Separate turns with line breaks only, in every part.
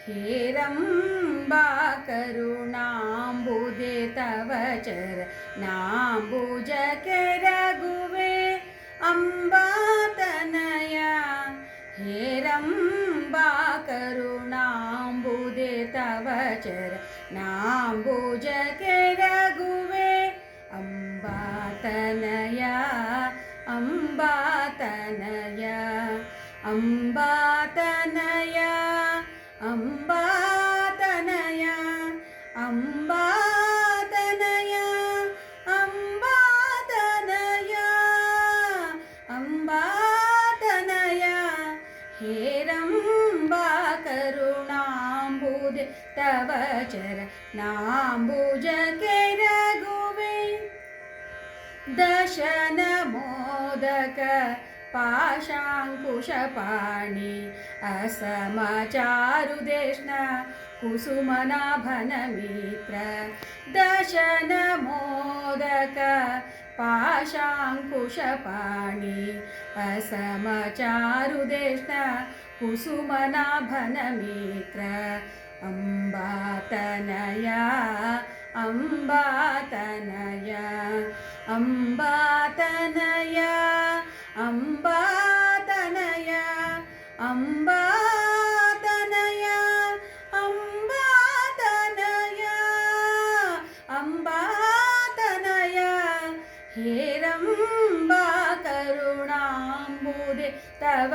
हेरम्बा करुणाम्बुदे तव चरणाम्बुजके रघुवे अम्बातनया हेरम्बा करुणाम्बुदे तव चरणाम्बुजके रघुवे अम्बातनया अम्बातनया अम्बातनया अम्बातनया अम्बातनया अम्बातनया अम्बातनया हेरम्बा करुणाम्बुदे तव चरणाम्बुजके रघुवे दशन मोदक पाशाङ्कुशपाणि असमचारुदेष्ण कुसुमनाभन मित्र दशन मोदक पाशाङ्कुशपाणि असमचारुदेष्ण कुसुमनाभन मित्र अम्बातनया अम्बातनया अम्बातनया अम्बातनया अम्बातनया अम्बातनया अम्बातनया हेरम्बा करुणाम्बुदे तव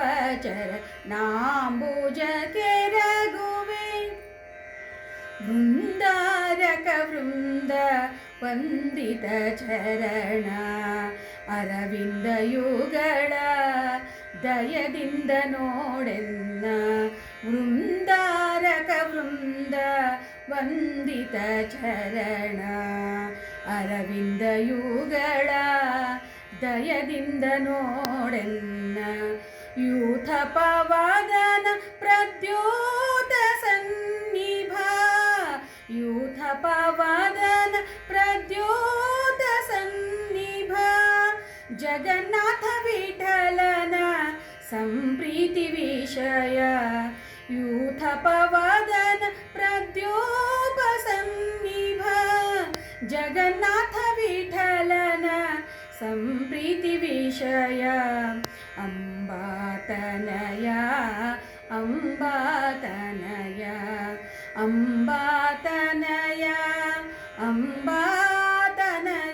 चरणाम्बुजके रघुवे वृन्दारक वृन्द ವಂದಿತ ಚರಣ ಅರವಿಂದ ಯುಗಳ ದಯದಿಂದ ನೋಡೆನ್ನ ವೃಂದಾರಕ ವೃಂದ ವಂದಿತ ಚರಣ ಅರವಿಂದ ಯುಗಳ ದಯದಿಂದ ನೋಡೆನ್ನ ಯೂಥ ಪವದನ ಪ್ರದ್ಯೋತ ಸನ್ನಿಭ ಯೂಥ ಪವದನ ಪ್ರದ್ಯೋತ ಸನ್ನಿಭ ಜಗನ್ನಾಥ ವಿಠಲನ ಸಂಪ್ರೀತಿ ವಿಷಯ ಯೂಥ ಪವದನ ಪ್ರದ್ಯೋತ ಸನ್ನಿಭ ಜಗನ್ನಾಥ ವಿಠಲನ ಸಂಪ್ರೀತಿ ವಿಷಯ अम्बातनय अम्बातनय अम्बातनय अम्बातनय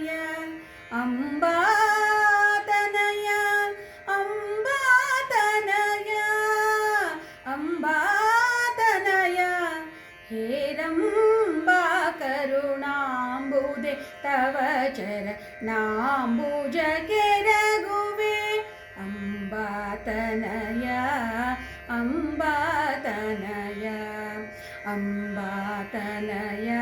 अम्बातनय अम्बातनय अम्बातनय हेरम्बा करुणाम्बुदे तव चरणाम्बुजके रघुवे अम्बातनया अम्बातनया अम्बातनया